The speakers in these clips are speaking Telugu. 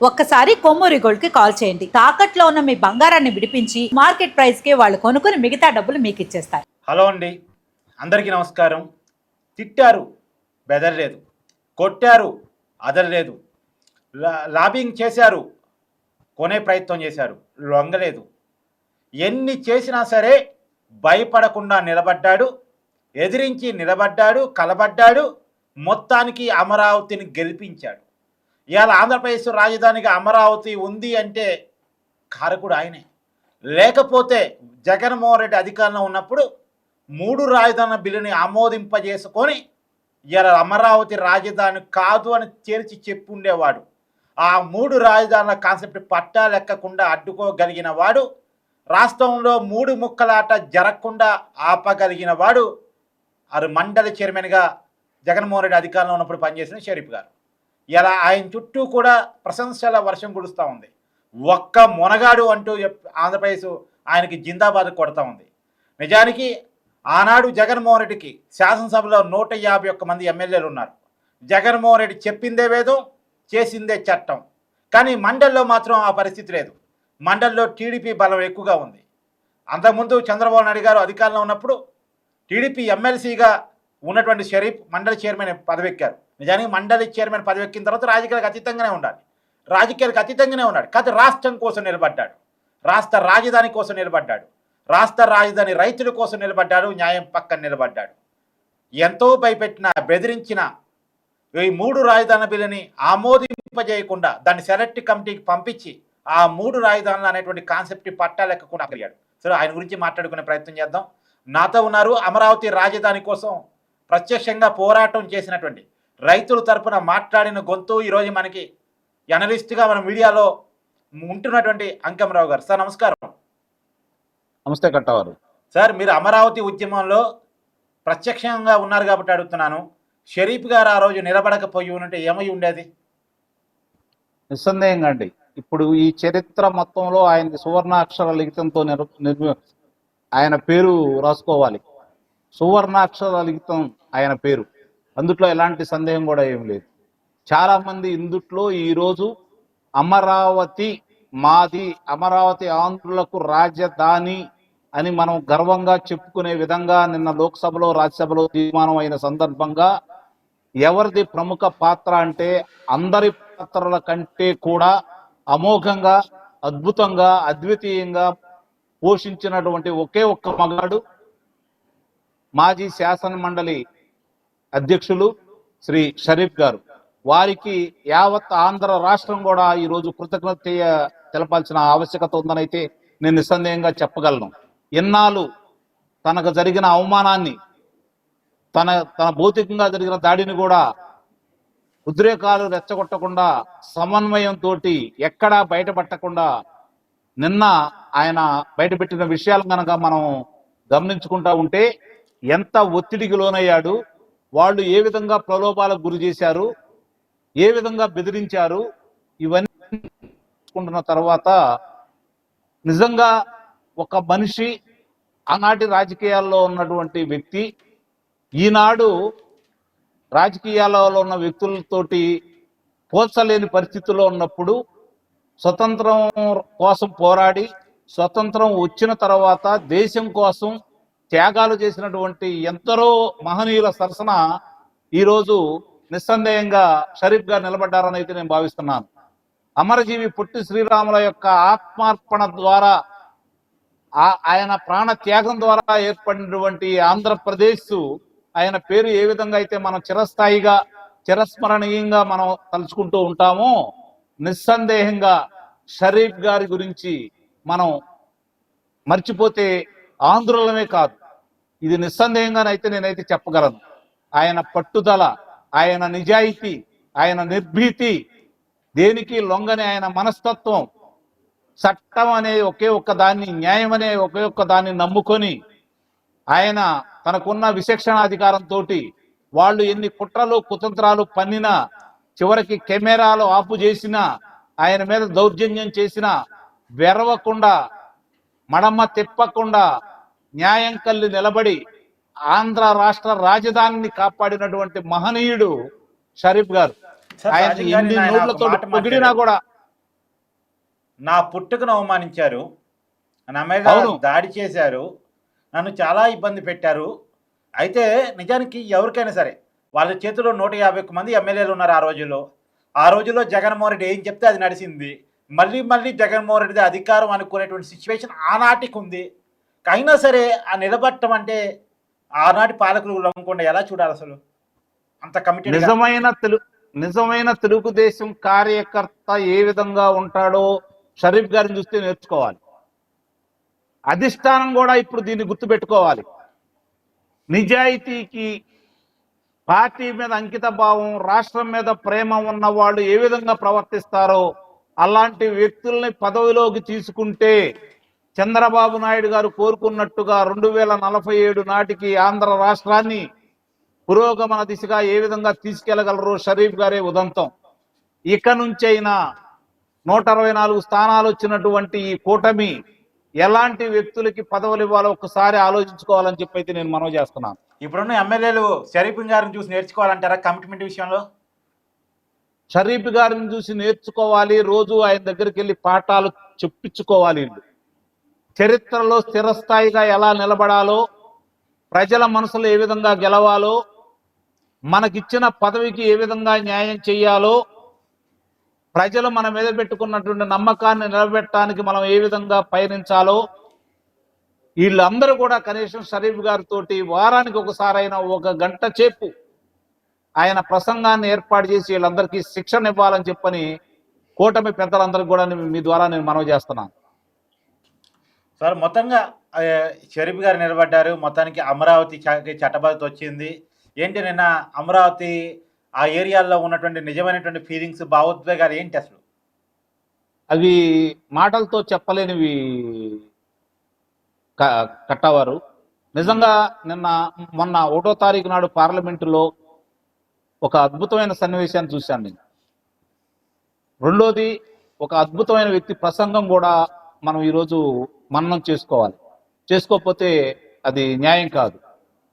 ఒక్కసారి కొమ్మూరి గోల్డ్ కి కాల్ చేయండి. తాకట్లో ఉన్న మీ బంగారాన్ని విడిపించి మార్కెట్ ప్రైస్ కి వాళ్ళు కొనుక్కుని మిగతా డబ్బులు మీకు ఇచ్చేస్తారు. హలో అండి, అందరికీ నమస్కారం. తిట్టారు, బెదరలేదు. కొట్టారు, అదరలేదు. లాబింగ్ చేశారు, కొనే ప్రయత్నం చేశారు, లొంగలేదు. ఎన్ని చేసినా సరే భయపడకుండా నిలబడ్డాడు, ఎదిరించి నిలబడ్డాడు, కలబడ్డాడు. మొత్తానికి అమరావతిని గెలిపించాడు. ఇవాళ ఆంధ్రప్రదేశ్ రాజధానిగా అమరావతి ఉంది అంటే కారకుడు ఆయనే. లేకపోతే జగన్మోహన్ రెడ్డి అధికారంలో ఉన్నప్పుడు 3 రాజధానుల బిల్లుని ఆమోదింపజేసుకొని ఇవాళ అమరావతి రాజధాని కాదు అని తేల్చి చెప్పుండేవాడు. ఆ 3 రాజధానుల కాన్సెప్ట్ పట్టాలెక్కకుండా అడ్డుకోగలిగిన వాడు, రాష్ట్రంలో 3 ముక్కలాట జరగకుండా ఆపగలిగిన వాడు అది మండలి చైర్మన్గా జగన్మోహన్ రెడ్డి అధికారంలో ఉన్నప్పుడు పనిచేసిన షరీఫ్ గారు. ఇలా ఆయన చుట్టూ కూడా ప్రశంసల వర్షం కురుస్తూ ఉంది. ఒక్క మొనగాడు అంటూ ఆంధ్రప్రదేశ్ ఆయనకి జిందాబాద్ కొడతా ఉంది. నిజానికి ఆనాడు జగన్మోహన్ రెడ్డికి శాసనసభలో 151 మంది ఎమ్మెల్యేలు ఉన్నారు. జగన్మోహన్ రెడ్డి చెప్పిందే వేదం, చేసిందే చట్టం. కానీ మండలిలో మాత్రం ఆ పరిస్థితి లేదు. మండలిలో టీడీపీ బలం ఎక్కువగా ఉంది. అంతకుముందు చంద్రబాబు నాయుడు గారు అధికారంలో ఉన్నప్పుడు టీడీపీ ఎమ్మెల్సీగా ఉన్నటువంటి షరీఫ్ మండలి చైర్మన్ పదవెక్కారు. నిజానికి మండలి చైర్మన్ పదవెక్కిన తర్వాత రాజకీయాలకు అతీతంగానే ఉండాలి. రాజకీయాలకు అతీతంగానే ఉన్నాడు. కాదు, రాష్ట్రం కోసం నిలబడ్డాడు, రాష్ట్ర రాజధాని కోసం నిలబడ్డాడు, రాష్ట్ర రాజధాని రైతుల కోసం నిలబడ్డాడు, న్యాయం పక్కన నిలబడ్డాడు. ఎంతో భయపెట్టిన, బెదిరించిన ఈ 3 రాజధానుల బిల్లుని ఆమోదింపజేయకుండా దాన్ని సెలెక్ట్ కమిటీకి పంపించి ఆ 3 రాజధానులు అనేటువంటి కాన్సెప్ట్ పట్టాలెక్కకుండా కలిగాడు. సరే, ఆయన గురించి మాట్లాడుకునే ప్రయత్నం చేద్దాం. నాతో ఉన్నారు అమరావతి రాజధాని కోసం ప్రత్యక్షంగా పోరాటం చేసినటువంటి రైతుల తరపున మాట్లాడిన గొంతు, ఈరోజు మనకి ఎనలిస్ట్గా మన మీడియాలో ఉంటున్నటువంటి అంకమరావు గారు. సార్ నమస్కారం. నమస్తే కట్టవారు. సార్, మీరు అమరావతి ఉద్యమంలో ప్రత్యక్షంగా ఉన్నారు కాబట్టి అడుగుతున్నాను. షరీఫ్ గారు ఆ రోజు నిలబడకపోయి ఉంటే ఏమై ఉండేది? నిస్సందేహంగా అండి, ఇప్పుడు ఈ చరిత్ర మొత్తంలో ఆయన సువర్ణాక్షర లిఖితంతో ఆయన పేరు రాసుకోవాలి. సువర్ణాక్షర లిఖితం ఆయన పేరు, అందుట్లో ఎలాంటి సందేహం కూడా ఏం లేదు. చాలా మంది ఇందుట్లో ఈరోజు అమరావతి మాది, అమరావతి ఆంధ్రులకు రాజధాని అని మనం గర్వంగా చెప్పుకునే విధంగా నిన్న లోక్సభలో రాజ్యసభలో తీర్మానం అయిన సందర్భంగా ఎవరిది ప్రముఖ పాత్ర అంటే అందరి పాత్రల కంటే కూడా అమోఘంగా, అద్భుతంగా, అద్వితీయంగా పోషించినటువంటి ఒకే ఒక్క మగాడు మాజీ శాసన మండలి అధ్యక్షులు శ్రీ షరీఫ్ గారు. వారికి యావత్ ఆంధ్ర రాష్ట్రం కూడా ఈరోజు కృతజ్ఞత తెలపాల్సిన ఆవశ్యకత ఉందని అయితే నేను నిస్సందేహంగా చెప్పగలను. ఎన్నాళ్ళు తనకు జరిగిన అవమానాన్ని, తన భౌతికంగా జరిగిన దాడిని కూడా ఉద్రేకాలు రెచ్చగొట్టకుండా, సమన్వయంతో ఎక్కడా బయటపట్టకుండా నిన్న ఆయన బయటపెట్టిన విషయాలు కనుక మనం గమనించుకుంటా ఉంటే ఎంత ఒత్తిడికి లోనయ్యాడు, వాళ్ళు ఏ విధంగా ప్రలోభాలకు గురి చేశారు, ఏ విధంగా బెదిరించారు, ఇవన్నీ చూసుకుంటున్న తర్వాత నిజంగా ఒక మనిషి, ఆనాటి రాజకీయాల్లో ఉన్నటువంటి వ్యక్తి ఈనాడు రాజకీయాలలో ఉన్న వ్యక్తులతోటి పోల్చలేని పరిస్థితుల్లో ఉన్నప్పుడు స్వతంత్రం కోసం పోరాడి స్వతంత్రం వచ్చిన తర్వాత దేశం కోసం త్యాగాలు చేసినటువంటి ఎందరో మహనీయుల సరసన ఈరోజు నిస్సందేహంగా షరీఫ్ గారు నిలబడ్డారని అయితే నేను భావిస్తున్నాను. అమరజీవి పొట్టి శ్రీరాముల యొక్క ఆత్మార్పణ ద్వారా, ఆయన ప్రాణ త్యాగం ద్వారా ఏర్పడినటువంటి ఆంధ్రప్రదేశ్, ఆయన పేరు ఏ విధంగా అయితే మనం చిరస్థాయిగా, చిరస్మరణీయంగా మనం తలుచుకుంటూ ఉంటామో, నిస్సందేహంగా షరీఫ్ గారి గురించి మనం మర్చిపోతే ఆంధ్రులమే కాదు, ఇది నిస్సందేహంగానైతే నేనైతే చెప్పగలను. ఆయన పట్టుదల, ఆయన నిజాయితీ, ఆయన నిర్భీతి, దేనికి లొంగని ఆయన మనస్తత్వం, చట్టం అనే ఒకే ఒక్క దాన్ని, న్యాయం అనే ఒకే ఒక్క దాన్ని నమ్ముకొని ఆయన తనకున్న విచక్షణాధికారంతో వాళ్ళు ఎన్ని కుట్రలు కుతంత్రాలు పన్నినా, చివరికి కెమెరాలు ఆపు చేసినా, ఆయన మీద దౌర్జన్యం చేసినా వెరవకుండా, మడమ తిప్పకుండా న్యాయం కల్లి నిలబడి ఆంధ్ర రాష్ట్ర రాజధానిని కాపాడినటువంటి మహనీయుడు షరీఫ్ గారు. ఆయన ఎన్ని నోట్లతో పొగిడినా కూడా నా పుట్టుకను అవమానించారు, నా మీద అవును. దాడి చేశారు, నన్ను చాలా ఇబ్బంది పెట్టారు. అయితే నిజానికి ఎవరికైనా సరే వాళ్ళ చేతిలో 151 మంది ఎమ్మెల్యేలు ఉన్నారు ఆ రోజుల్లో. ఆ రోజుల్లో జగన్మోహన్ రెడ్డి ఏం చెప్తే అది నడిచింది. మళ్ళీ మళ్ళీ జగన్మోహన్ రెడ్డిది అధికారం అనుకునేటువంటి సిచ్యువేషన్ ఆనాటికి ఉంది. అయినా సరే ఆ నిలబడటం అంటే ఆనాటి పాలకులు నమ్మకుండా ఎలా చూడాలి అసలు? అంత కమిటెడ్ నిజమైన తెలుగుదేశం కార్యకర్త ఏ విధంగా ఉంటాడో షరీఫ్ గారిని చూస్తే నేర్చుకోవాలి. అధిష్టానం కూడా ఇప్పుడు దీన్ని గుర్తుపెట్టుకోవాలి. నిజాయితీకి, పార్టీ మీద అంకిత భావం, రాష్ట్రం మీద ప్రేమ ఉన్న వాళ్ళు ఏ విధంగా ప్రవర్తిస్తారో అలాంటి వ్యక్తుల్ని పదవిలోకి తీసుకుంటే చంద్రబాబు నాయుడు గారు కోరుకున్నట్టుగా 2047 నాటికి ఆంధ్ర రాష్ట్రాన్ని పురోగమన దిశగా ఏ విధంగా తీసుకెళ్లగలరో షరీఫ్ గారే ఉదంతం. ఇక నుంచైనా 124 స్థానాలు వచ్చినటువంటి ఈ కూటమి ఎలాంటి వ్యక్తులకి పదవులు ఇవ్వాలో ఒకసారి ఆలోచించుకోవాలని చెప్పి అయితే నేను మనవి చేస్తున్నాను. ఇప్పుడున్న ఎమ్మెల్యేలు షరీఫ్ గారిని చూసి నేర్చుకోవాలంటారా కమిట్మెంట్ విషయంలో? షరీఫ్ గారిని చూసి నేర్చుకోవాలి, రోజు ఆయన దగ్గరికి వెళ్ళి పాఠాలు చెప్పించుకోవాలి. చరిత్రలో స్థిరస్థాయిగా ఎలా నిలబడాలో, ప్రజల మనసులో ఏ విధంగా గెలవాలో, మనకిచ్చిన పదవికి ఏ విధంగా న్యాయం చేయాలో, ప్రజలు మన మీద పెట్టుకున్నటువంటి నమ్మకాన్ని నిలబెట్టడానికి మనం ఏ విధంగా పయనించాలో వీళ్ళందరూ కూడా కనీసం షరీఫ్ గారితో వారానికి ఒకసారైనా 1 గంట సేపు ఆయన ప్రసంగాన్ని ఏర్పాటు చేసి వీళ్ళందరికీ శిక్షణ ఇవ్వాలని చెప్పని కూటమి పెద్దలందరికీ కూడా మీ ద్వారా నేను మనవి చేస్తున్నాను. సార్ మొత్తంగా షరీఫ్ గారు నిలబడ్డారు, మొత్తానికి అమరావతి చట్టబద్ధత వచ్చింది. ఏంటి నిన్న అమరావతి ఆ ఏరియాల్లో ఉన్నటువంటి నిజమైనటువంటి ఫీలింగ్స్, భావోద్వేగాలు ఏంటి అసలు? అవి మాటలతో చెప్పలేనివి కట్టవారు. నిజంగా మొన్న 1వ తారీఖు నాడు పార్లమెంటులో ఒక అద్భుతమైన సన్నివేశాన్ని చూశాను నేను. రెండోది, ఒక అద్భుతమైన వ్యక్తి ప్రసంగం కూడా మనం ఈరోజు మననం చేసుకోవాలి. చేసుకోకపోతే అది న్యాయం కాదు.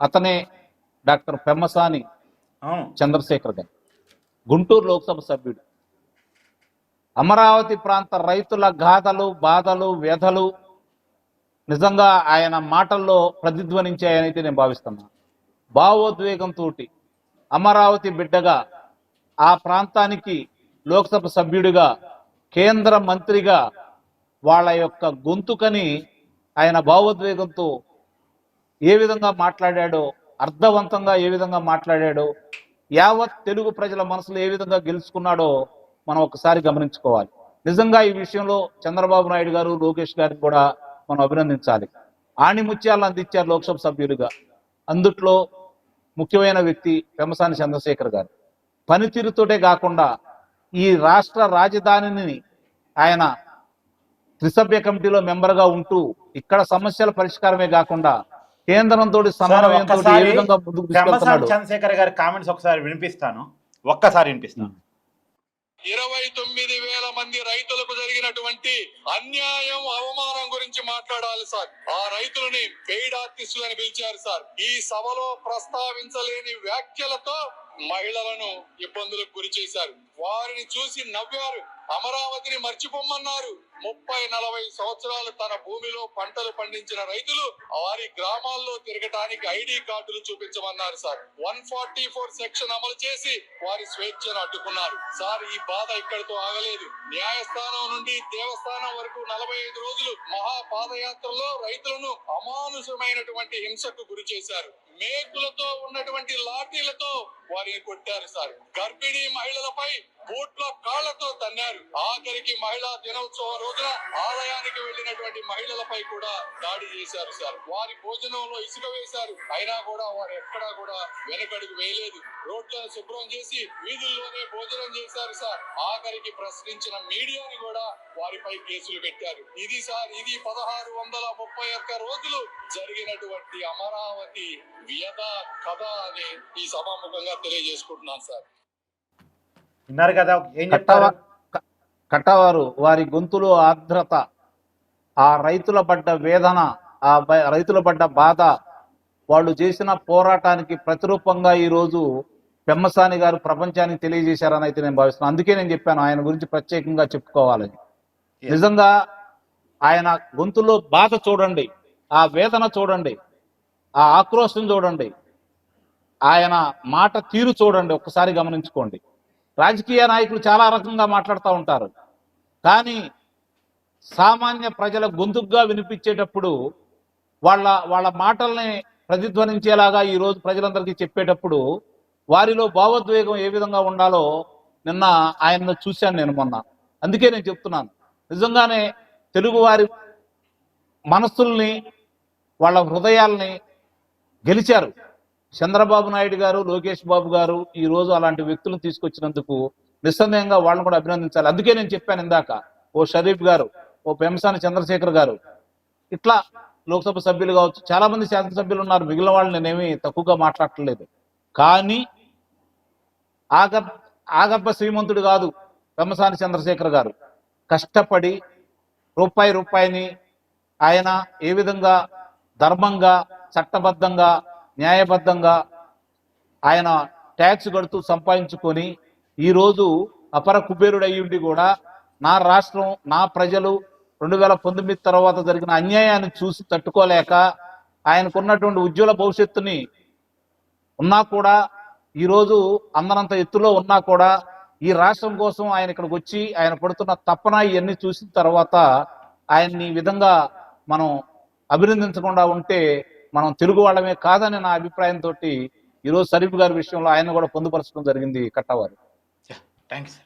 అతనే డాక్టర్ పెమ్మసాని చంద్రశేఖర్ గారు, గుంటూరు లోక్సభ సభ్యుడు. అమరావతి ప్రాంత రైతుల గాథలు, బాధలు, వ్యధలు నిజంగా ఆయన మాటల్లో ప్రతిధ్వనించాయనైతే నేను భావిస్తున్నాను. భావోద్వేగంతో అమరావతి బిడ్డగా, ఆ ప్రాంతానికి లోక్సభ సభ్యుడిగా, కేంద్ర మంత్రిగా వాళ్ళ యొక్క గొంతుకని ఆయన భావోద్వేగంతో ఏ విధంగా మాట్లాడాడో, అర్థవంతంగా ఏ విధంగా మాట్లాడాడో, యావత్ తెలుగు ప్రజల మనసులో ఏ విధంగా గెలుచుకున్నాడో మనం ఒకసారి గమనించుకోవాలి. నిజంగా ఈ విషయంలో చంద్రబాబు నాయుడు గారు, లోకేష్ గారిని కూడా మనం అభినందించాలి. ఆణిముత్యాలను అందించారు లోక్సభ సభ్యులుగా. అందుట్లో ముఖ్యమైన వ్యక్తి పెమ్మసాని చంద్రశేఖర్ గారు. పనితీరుతోటే కాకుండా ఈ రాష్ట్ర రాజధానిని ఆయన త్రిసభ్య కమిటీలో మెంబర్గా ఉంటూ ఇక్కడ సమస్యల పరిష్కారమే కాకుండా కేంద్రంతో సమన్వయంతో ఏ విధంగా ముందుకు తీసుకెళ్తున్నాడు. చంద్రశేఖర్ గారి కామెంట్స్ ఒకసారి వినిపిస్తాను. 29,000 మంది రైతులకు జరిగినటువంటి అన్యాయం, అవమానం గురించి మాట్లాడాలి సార్. ఆ రైతులని పెయిడ్ ఆర్టిస్టులు అని పిలిచారు సార్. ఈ సభలో ప్రస్తావించలేని వ్యాఖ్యలతో మహిళలను ఇబ్బందులకు గురి చేశారు. వారిని చూసి నవ్వారు. అమరావతిని మర్చిపోమన్నారు. 30-40 సంవత్సరాలు తన భూమిలో పంటలు పండించిన రైతులు వారి గ్రామాల్లో తిరగటానికి ఐడి కార్డులు చూపించమన్నారు సార్. 144 సెక్షన్ అమలు చేసి వారి స్వేచ్ఛను అడ్డుకున్నారు సార్. ఈ బాధ ఇక్కడితో ఆగలేదు. న్యాయస్థానం నుండి దేవస్థానం వరకు 45 రోజులు మహాపాదయాత్రలో రైతులను అమానుషమైనటువంటి హింసకు గురి చేశారు. మేకులతో ఉన్నటువంటి లాఠీలతో వారిని కొట్టారు సార్. గర్భిణీ మహిళలపై బూట్ల కాళ్లతో తన్నారు. ఆఖరికి మహిళా దినోత్సవం రోజున ఆలయానికి వెళ్లినటువంటి మహిళలపై కూడా దాడి చేశారు సార్. వారి భోజనంలో ఇసుక వేశారు. అయినా కూడా వారు ఎక్కడా కూడా వెనకడుగు వేయలేదు. రోడ్లను శుభ్రం చేసి వీధుల్లోనే భోజనం చేశారు సార్. ఆఖరికి ప్రశ్నించిన మీడియాని కూడా వారిపై కేసులు పెట్టారు. ఇది సార్, ఇది 1631 రోజులు జరిగినటువంటి అమరావతి వ్యధ కథ అని ఈ సభాముఖంగా తెలియజేసుకుంటున్నాను సార్. విన్నారు కదా ఏం చెప్తారు కట్టవారు. వారి గొంతులో ఆర్ద్రత, ఆ రైతుల పడ్డ వేదన, ఆ రైతుల పడ్డ బాధ, వాళ్ళు చేసిన పోరాటానికి ప్రతిరూపంగా ఈరోజు పెమ్మసాని గారు ప్రపంచానికి తెలియజేశారని అయితే నేను భావిస్తున్నాను. అందుకే నేను చెప్పాను ఆయన గురించి ప్రత్యేకంగా చెప్పుకోవాలని. నిజంగా ఆయన గొంతులో బాధ చూడండి, ఆ వేదన చూడండి, ఆ ఆక్రోశం చూడండి, ఆయన మాట తీరు చూడండి, ఒక్కసారి గమనించుకోండి. రాజకీయ నాయకులు చాలా రకంగా మాట్లాడుతూ ఉంటారు, కానీ సామాన్య ప్రజల గొంతుగ్గా వినిపించేటప్పుడు వాళ్ళ మాటల్ని ప్రతిధ్వనించేలాగా ఈ రోజు ప్రజలందరికీ చెప్పేటప్పుడు వారిలో భావోద్వేగం ఏ విధంగా ఉండాలో నిన్న ఆయన్ను చూశాను నేను మొన్న. అందుకే నేను చెప్తున్నాను, నిజంగానే తెలుగువారి మనస్సుల్ని, వాళ్ళ హృదయాల్ని గెలిచారు చంద్రబాబు నాయుడు గారు, లోకేష్ బాబు గారు. ఈ రోజు అలాంటి వ్యక్తులను తీసుకొచ్చినందుకు నిస్సందేహంగా వాళ్ళని కూడా అభినందించాలి. అందుకే నేను చెప్పాను ఇందాక, ఓ షరీఫ్ గారు, ఓ పెంసాని చంద్రశేఖర్ గారు, ఇట్లా లోక్సభ సభ్యులు కావచ్చు, చాలా మంది శాసనసభ్యులు ఉన్నారు, మిగిలిన వాళ్ళు నేనేమి తక్కువగా మాట్లాడట్లేదు. కానీ ఆగబ్బ శ్రీమంతుడు కాదు పెమ్మసాని చంద్రశేఖర్ గారు. కష్టపడి రూపాయిని ఆయన ఏ విధంగా ధర్మంగా, చట్టబద్ధంగా, న్యాయబద్ధంగా ఆయన ట్యాక్స్ కడుతూ సంపాదించుకొని ఈరోజు అపర కుబేరుడు అయ్యుండి కూడా నా రాష్ట్రం, నా ప్రజలు 2019 తర్వాత జరిగిన అన్యాయాన్ని చూసి తట్టుకోలేక ఆయనకున్నటువంటి ఉజ్వల భవిష్యత్తుని ఉన్నా కూడా, ఈరోజు అందనంత ఎత్తులో ఉన్నా కూడా, ఈ రాష్ట్రం కోసం ఆయన ఇక్కడికి వచ్చి ఆయన పడుతున్న తపన ఇవన్నీ చూసిన తర్వాత ఆయన్ని ఈ విధంగా మనం అభినందించకుండా ఉంటే మనం తెలుగు వాళ్ళమే కాదని నా అభిప్రాయంతో ఈరోజు షరీఫ్ గారి విషయంలో ఆయన కూడా పొందుపరచడం జరిగింది కట్టవారు. థ్యాంక్స్.